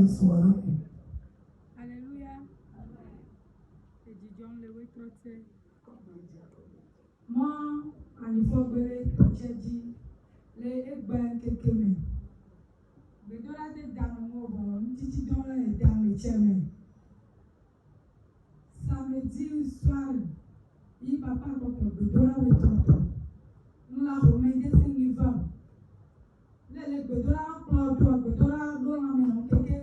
soirée. Alléluia. Et disons le oui trotte. Moi, il faut que les dit les bains quelques mains. Mais dans la tête d'un mot, titi dans les chemins. Samedi soir, il papa comme bedora we toto. La romaine de Saint-Yvan. Les bedora clodo, bedora dona mais keke,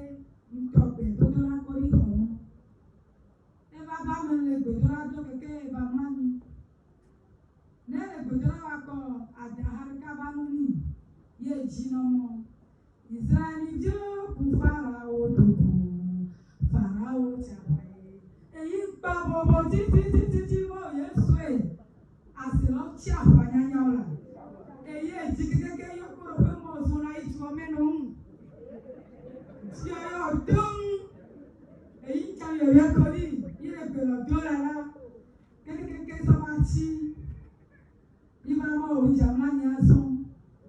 tope, bedora kori homo. Eva ba men les bedora do keke eva mani. Ne les bedora ko adahar kabanuni. Ye jinomo. Israeli Dieu pour Pharaon dodo. Pharaon chawe. Eyi pa bobo titi mo Yesu asilo chia fanyanya ola. Eyi jikeke yokoro pe mo zona itu menu. Ti ayo dum. Eyi cha yo yakori, ile pelo dola la. Keke so machi. Iba mo ujamanya so.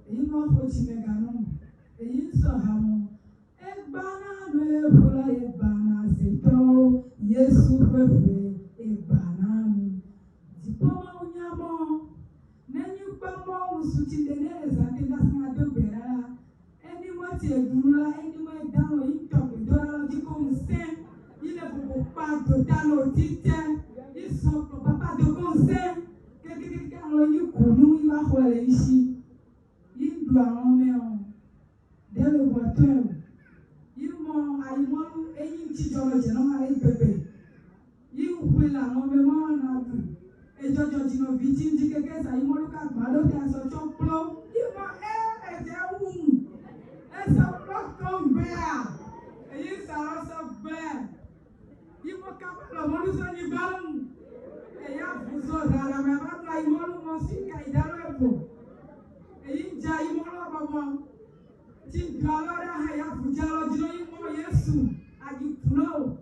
Eyi mo fochi megano. Eyi so hamo. Egbana no efula egbana seto. Yesu fefe ebanami. Dipoma unyamo. Neni pamo usuti denere zante dasna do bera. Eni moti edurula, eni mo edano intoke dora diko unsen. Ile popo pa dotalo tite. Iso papa do konsen. Keke alo yukunu iba hwele ishi. Indu arome on. Dele voiture. Imo alimonu eyin tijolo jeno mare bebe. You will allow me more. Ejojo jino vitin di keke sa imolu ka gbado ti aso choplo. Imo eje wun. Esa plokon bea. Eyi saro so bea. Imo kapalo molu so ni balum. Eya buzo dara me ba imolu mo si ka idaro ebo. Eyi ja imolu babo. Ti galora ha ya bujalo jino imo Yesu. Agi kuno.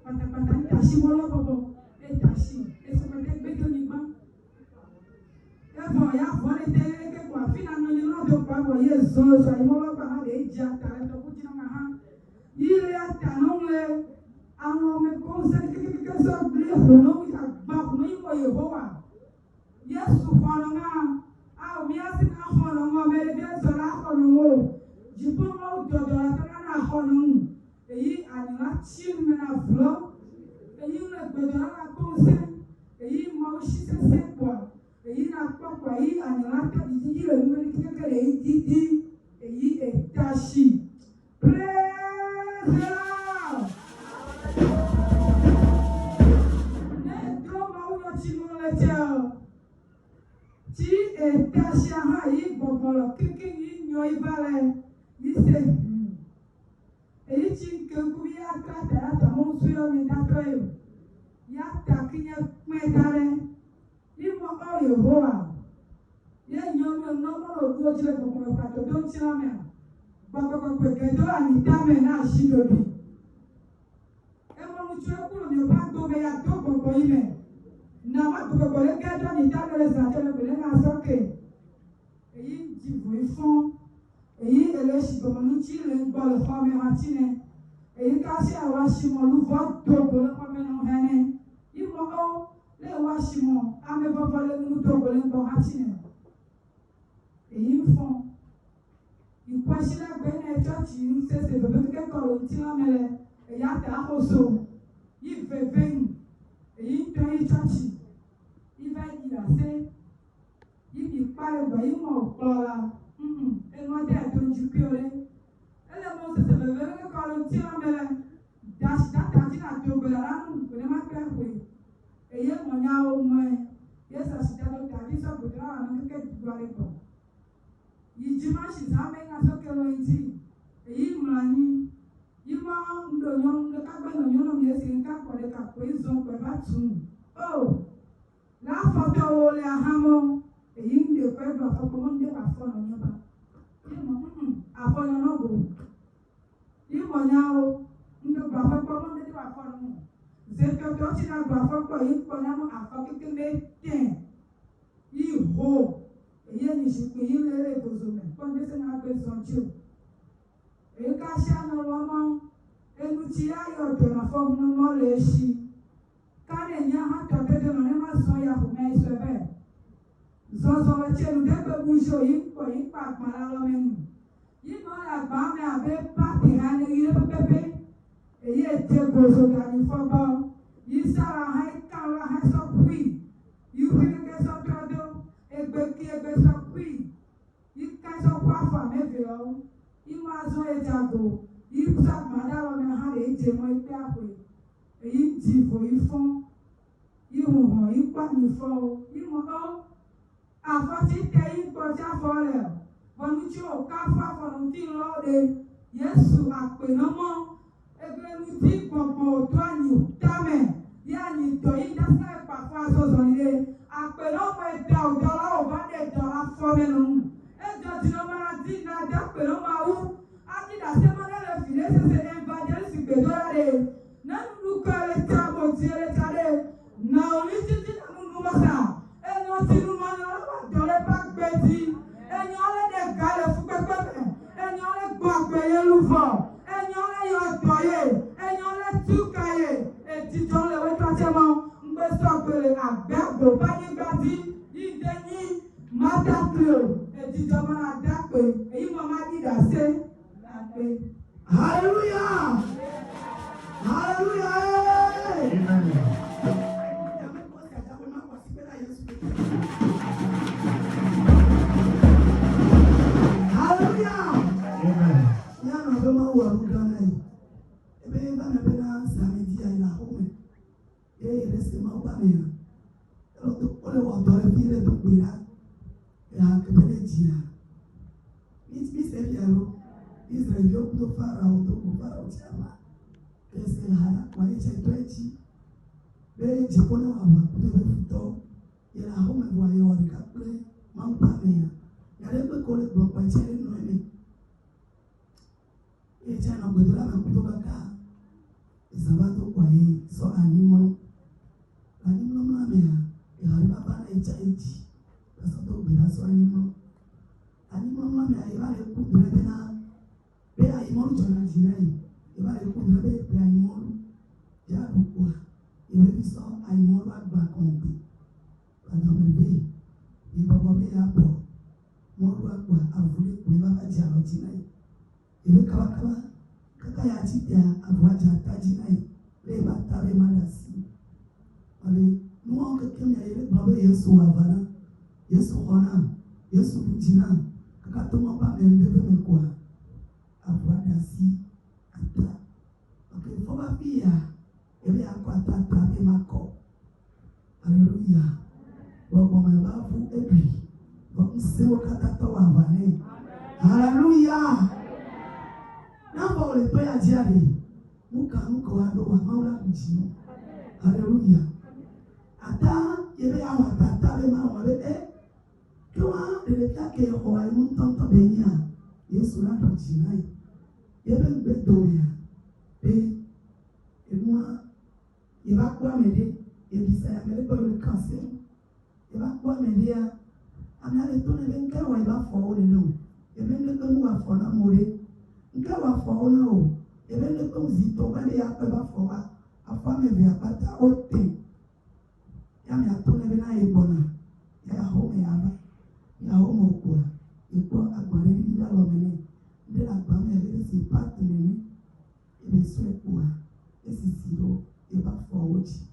Pata ni tashi molo babo. Tashi. Eso me te beto ni ma. Evo ya vole te ke kwa fina no ni no do kwa bo Yesu so imolo ba ha de ja ta to ku jino ma ha. Ile ya tanongle àwọn me ko se ke so ble no ya ba ku ni mo Yehova. Yesu fọlọ nga. A o mi asi na fọlọ ngo me de so la fọlọ ngo. Jipo mo do ta na fọlọ ngo. Eyi anila chin me na vlo. Eyi na gbedora na konse. Eyi ma o shise se kwa. Eyi na kwa eyi anila ta di le numeri keke eyi di. Eyi etashi. Praise the Lord. Ne droma uno chimole teo. Ti etashi aha eyi bobolo keke yi nyo ibale. Yi se eyi chi kenku ya trata ya tamu suyo ni datoyo. Ya takinya kwetare. Imo o Yehova. Ye nyono nomoro go jile ko pato don chirame. Baba ko kedo anitame na shidobi. Emo muchwe kulo ni ba do be ya to gogo ime. Na ma do gogo le kedo anitame le sa tele bele na soke. Eyi jivo ifon. Eyi ele shigomo ni chile ngbo le fome hatine. Eyi kasi awashimo luvo dogo le fome no hene. Imo o le washimo ame bobo le nu dogo le ngbo hatine. Eyi fon. Ikwashila bene church nsese bebe ke kolo ntila mele. Eya ta hoso. Yi vevenu. Eyi to yi church. Iva ira se. Yi bi pare ba yi mo klola. Eno de don jipiore. Ele mo se bebe ke kolo ntila mele. Dash data tina dogo la ranu ko ma pe we. Eye mo nya o mo. Yesa sitado ta bi so budra na ke duare ko. Yijima shizame nga sokelo inti. Eyi mlani. Yima ndo nyon nga kakba no nyono miesi nga kore kakpo izon kwe batu. Oh! La foto ole ahamo. Eyi mde kwe ba foko monde ba fono nyoba. Yimo, afono nogo. Yimo nyao. Ndo ba foko monde ba fono mo. Zeto tochi na ba foko yiko nyamo afoko kime ten. Iho. Eye ni shiku yile le kozome. Konde se na pe sonchu. E ka sha no lomo uti ayo to na fo no le shi kane nya ha to te no ne ma so ya ko me so be zozo wa chelu de be bujo yi ko yi pa mara lo menu yi mo la ba me abe pa ti ha ne yi pepe e ye te gozo ga ni fo ba yi sara ha ka wa ha so kwi yi wi ke so todo egbe ki egbe so kwi yi ka so kwa fa me be o yi ma zo e jago yi sa mara lo me ha le je mo ipe apo yi di fo yi fon yi ho yi pa ni fo yi mo o àfọ̀tí tẹ yín kọjá fọlẹ̀ bọ̀nú tí ò ká fáfọ̀nù tí ń lọ́ọ̀dẹ Yéṣu àpènámọ́ egbèrú tí gbọ̀ngbọ̀n òtó àyè dámẹ̀ yá àyè tọ̀ yín dásílẹ̀ ìpàfọ́ àzọ̀zọ̀ nílé àpènámọ́ ẹ̀dá òjò ọlọ́wọ́ bá dẹ̀ dọ̀ra fọ́mẹ́nu ẹjọ́ tí ló máa dín ní adá pènámọ́ awú ádìdà sẹ́mọ́lẹ́rẹ̀ fìlẹ́ ṣẹṣẹ evangelist gbèdọ́rà rẹ̀ nánú lukọ̀ ẹlẹ́tì àbòtí ẹlẹ́tì adé nà òní títí nánú numọ́sà ẹni ọtí numọ́ ni ọlọ́wọ́ dọ̀rẹ́ bá gbé ti ẹni ọlẹ́dẹ̀ gálẹ̀ fún pẹ́pẹ́pẹ́ ẹni ọlẹ́ gbọ́ àgbẹ̀yẹ lùfọ̀ ẹni ọlẹ́ yọ ọ̀dọ̀yẹ ẹni ọlẹ́ túkàyẹ ètìjọ́ lẹ́wẹ́ tọ́jẹ́mọ́ ngbẹ́sọ̀ gbèrè àgbẹ̀ àgbò bá nígbà tí ìdè ní mátàkìlò ètìjọ́ máa dápè èyí mọ́ máa dìgbà sé dápè. Hallelujah! Hallelujah! Amen. Hallelujah. Ata yebe ya watata be ma wabe kwa ele take ho ai mun tonto be nya Yesu la do jinai yebe be do ya be enwa yeba kwa mede ebisa ya mede ko le kanse yeba kwa mede ya ana le to ne be nka wa yeba fo o le no yebe le ko wa fo na more nka wa fo o na o yebe le ko zito ba le ya pe ba fo wa afa me be apata o te ya me atone be na ibona ya ho me aba ya ho mo kwa ipo agbare ni da lo me ni de agba me le si pat ni e be so kwa e si siro e ba fo oji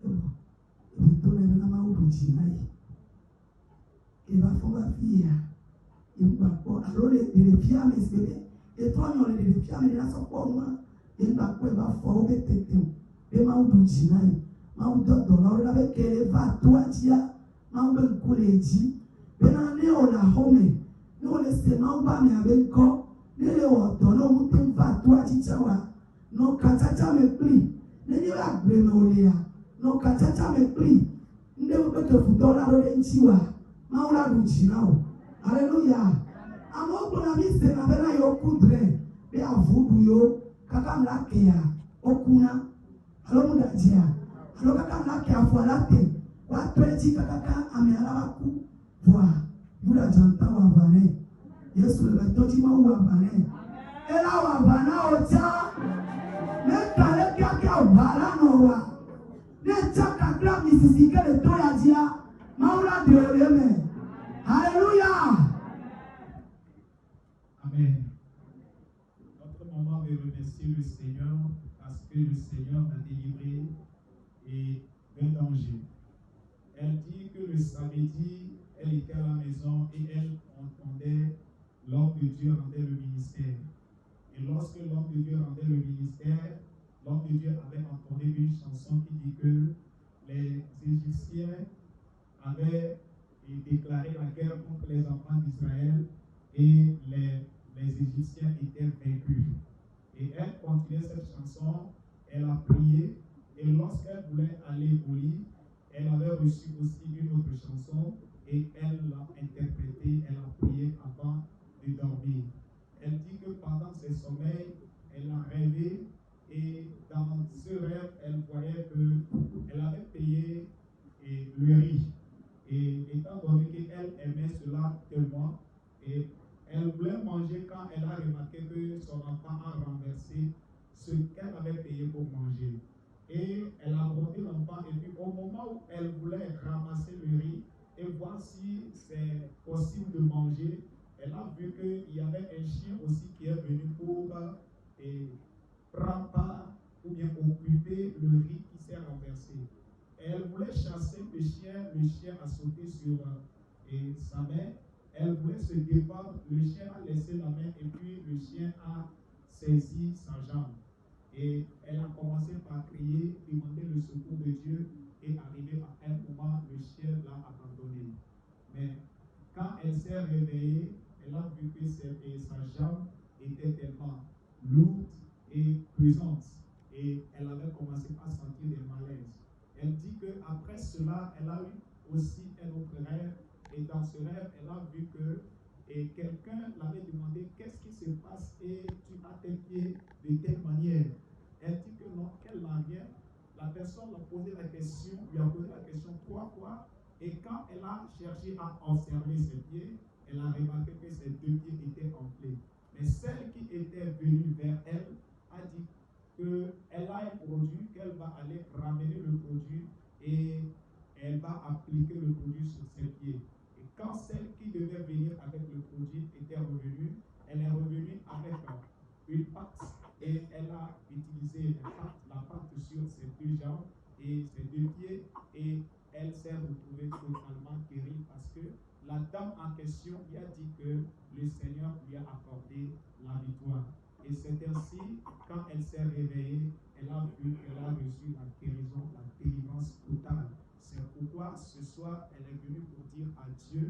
e be to le na ma u ji nai e ba fo ba fia e ba ko alore de fia me se be e to nyo le de fia me na so ko nwa e ba ko e ba fo be tete e ma u ji nai ma u do lo la be ke va to atia ma u be ko le ji bena ne ona home no le se ma u ba me abenko ne le o to no mu te va to atia wa no katacha me pli ne ni ba gbe me olia no katacha me pli nde o be to fu do la ro le nchiwa ma u la du ji na o hallelujah amo ko na mi se na bena yo kudre be avudu yo kaka mlake ya okuna alo mudajia alo kaka mlake afualate watu echi kaka ameala ku bwa yula janta wa bane Yesu le tochi ma wa bane ela wa bana ocha Baranoa. Let's check a grab Mississippi de Toyadia. Maura de Oreme. Alléluia. Amen. Notre maman veut remercier le Seigneur parce que le Seigneur l'a délivré et d'un danger. Elle dit que le samedi, elle était à la maison et elle entendait l'homme de Dieu rendait le ministère. Et lorsque l'homme de Dieu rendait le ministère, l'homme de Dieu avait entendu une chanson qui dit que les Égyptiens avaient déclaré la guerre contre les enfants d'Israël et les Égyptiens étaient vaincus. Et elle continuait cette chanson, elle a prié, et lorsqu'elle voulait aller au lit, elle avait reçu aussi une autre chanson, et elle l'a interprétée, elle a prié avant de dormir. Elle dit que pendant ses sommeils, elle a rêvé, et dans ce rêve, elle voyait qu'elle avait payé le riz. Et étant donné qu'elle aimait cela tellement, et elle voulait manger quand elle a remarqué que son enfant a renversé ce qu'elle avait payé pour manger. Et elle a abordé l'enfant et puis au moment où elle voulait ramasser le riz et voir si c'est possible de manger, elle a vu qu'il y avait un chien aussi qui est venu pour prendre part ou bien occuper le riz qui s'est renversé. Et elle voulait chasser le chien a sauté sur sa main. Elle voulait se défendre, le chien a laissé la main et puis le chien a saisi sa jambe. Et elle a commencé par crier, demander le secours de Dieu et arrivé à un moment, le chien l'a abandonné. Mais quand elle s'est réveillée, elle a vu que sa jambe était tellement lourde et pesante et elle avait commencé à sentir des malaises. Elle dit qu'après cela, elle a eu aussi un autre rêve. Et dans ce rêve, elle a vu que quelqu'un l'avait demandé qu'est-ce qui se passe et tu as tes pieds de telle manière. Elle dit que non, qu'elle n'a rien. La personne lui a posé la question trois fois. Et quand elle a cherché à observer ses pieds, elle a remarqué que ses deux pieds étaient enflés. Mais celle qui était venue vers elle a dit qu'elle a un produit, qu'elle va aller ramener le produit et elle va appliquer le produit sur ses pieds. Et quand celle qui devait venir avec le produit était revenue, elle est revenue avec une pâte et elle a utilisé la pâte sur ses deux jambes et ses deux pieds et elle s'est retrouvée totalement guérie parce que la dame en question lui a dit que le Seigneur lui a accordé la victoire. Et c'est ainsi, quand elle s'est réveillée, elle a vu qu'elle a reçu la guérison, la délivrance totale. C'est pourquoi ce soir, elle est venue pour dire à Dieu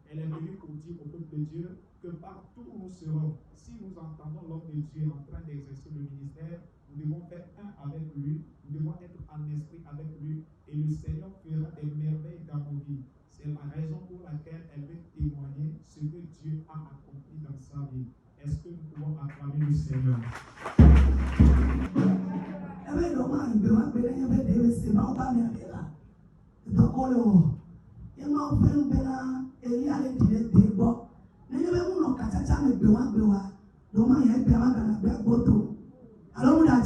elle est venue pour dire au peuple de Dieu que partout où nous serons, si nous entendons l'homme de Dieu en train d'exercer le ministère, nous devons faire un avec lui, nous devons être en esprit avec lui, et le Seigneur fera des merveilles dans nos vies. C'est la raison pour laquelle elle veut témoigner ce que Dieu a accompli dans sa vie. Est-ce que nous pouvons acclamer le Seigneur? Hallelujah.